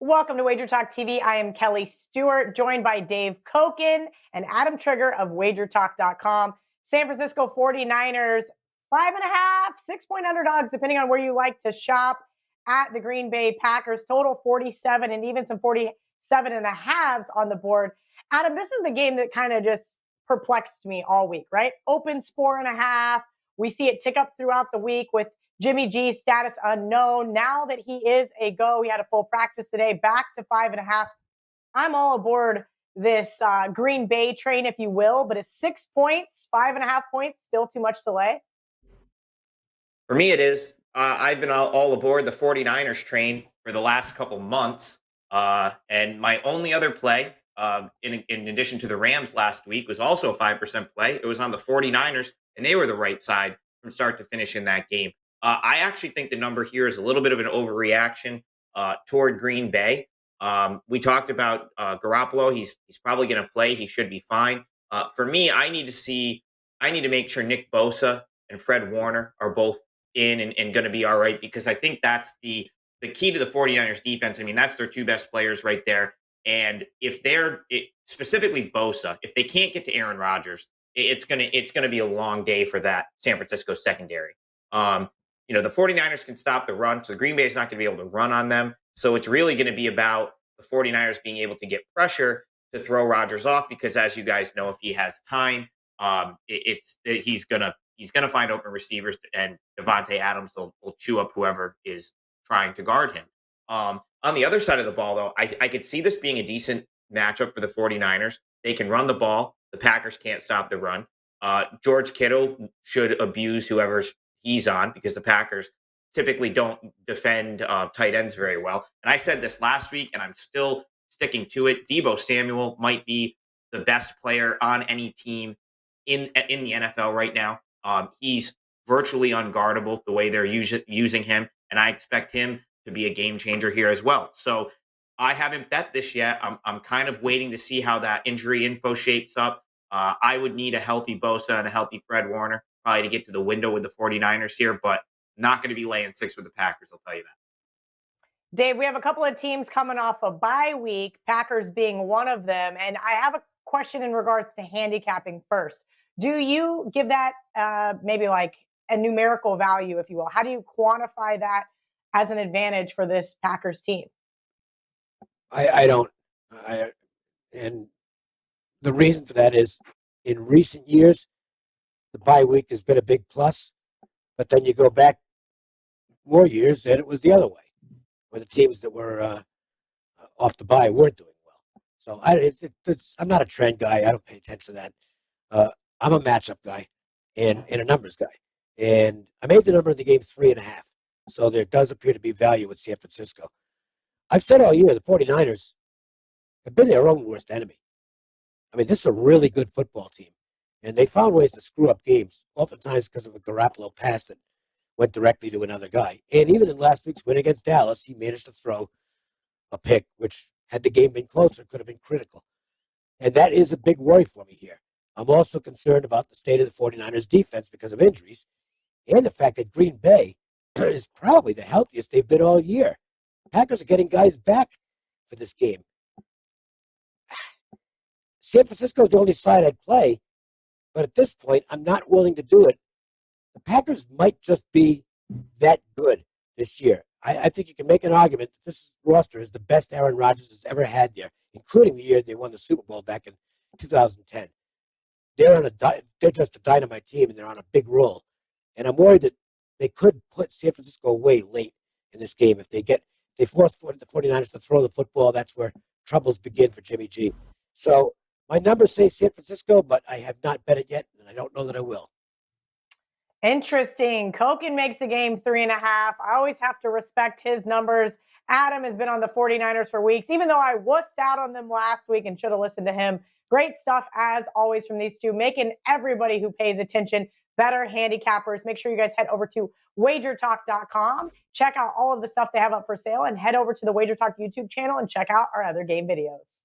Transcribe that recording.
Welcome to WagerTalk TV. I am Kelly Stewart, joined by Dave Koken and Adam Trigger of WagerTalk.com. San Francisco 49ers, 5.5, 6-point underdogs, depending on where you like to shop, at the Green Bay Packers. Total 47 and even some 47 and a halves on the board. Adam, this is the game that kind of just perplexed me all week, right? Opens 4.5. We see it tick up throughout the week with Jimmy G's status unknown. Now that he is a go, he had a full practice today, back to 5.5. I'm all aboard this Green Bay train, if you will, but is 6 points, 5.5 points, still too much to lay? For me, it is. I've been all aboard the 49ers train for the last couple months. And my only other play, in addition to the Rams last week, was also a 5% play. It was on the 49ers, and they were the right side from start to finish in that game. I actually think the number here is a little bit of an overreaction toward Green Bay. We talked about Garoppolo. He's probably going to play. He should be fine. For me, I need to make sure Nick Bosa and Fred Warner are both in and going to be all right, because I think that's the key to the 49ers defense. I mean, that's their two best players right there. And if specifically Bosa, if they can't get to Aaron Rodgers, it's going to be a long day for that San Francisco secondary. Um, the 49ers can stop the run, so the Green Bay is not going to be able to run on them. So it's really going to be about the 49ers being able to get pressure to throw Rodgers off, because as you guys know, if he has time, he's gonna find open receivers, and Devontae Adams will chew up whoever is trying to guard him. On the other side of the ball, though, I could see this being a decent matchup for the 49ers. They can run the ball. The Packers can't stop the run. George Kittle should abuse whoever's he's on, because the Packers typically don't defend tight ends very well. And I said this last week, and I'm still sticking to it. Deebo Samuel might be the best player on any team in the NFL right now. He's virtually unguardable the way they're using him, and I expect him to be a game changer here as well. So I haven't bet this yet. I'm kind of waiting to see how that injury info shapes up. I would need a healthy Bosa and a healthy Fred Warner probably to get to the window with the 49ers here, but not going to be laying 6 with the Packers, I'll tell you that. Dave, we have a couple of teams coming off a bye week, Packers being one of them. And I have a question in regards to handicapping first. Do you give that maybe like a numerical value, if you will? How do you quantify that as an advantage for this Packers team? I don't. And the reason for that is, in recent years, the bye week has been a big plus, but then you go back more years and it was the other way, where the teams that were off the bye weren't doing well. So I'm not a trend guy. I don't pay attention to that. I'm a matchup guy and a numbers guy. And I made the number in the game 3.5. So there does appear to be value with San Francisco. I've said all year the 49ers have been their own worst enemy. I mean, this is a really good football team. And they found ways to screw up games, oftentimes because of a Garoppolo pass that went directly to another guy. And even in last week's win against Dallas, he managed to throw a pick, which, had the game been closer, could have been critical. And that is a big worry for me here. I'm also concerned about the state of the 49ers defense because of injuries, and the fact that Green Bay is probably the healthiest they've been all year. Packers are getting guys back for this game. San Francisco is the only side I'd play, but at this point, I'm not willing to do it. The Packers might just be that good this year. I think you can make an argument that this roster is the best Aaron Rodgers has ever had there, including the year they won the Super Bowl back in 2010. They're just a dynamite team, and they're on a big roll. And I'm worried that they could put San Francisco away late in this game. If they force the 49ers to throw the football, that's where troubles begin for Jimmy G. So my numbers say San Francisco, but I have not bet it yet, and I don't know that I will. Interesting. Koken makes the game 3.5. I always have to respect his numbers. Adam has been on the 49ers for weeks, even though I wussed out on them last week and should have listened to him. Great stuff, as always, from these two, making everybody who pays attention better handicappers. Make sure you guys head over to WagerTalk.com. Check out all of the stuff they have up for sale, and head over to the WagerTalk YouTube channel and check out our other game videos.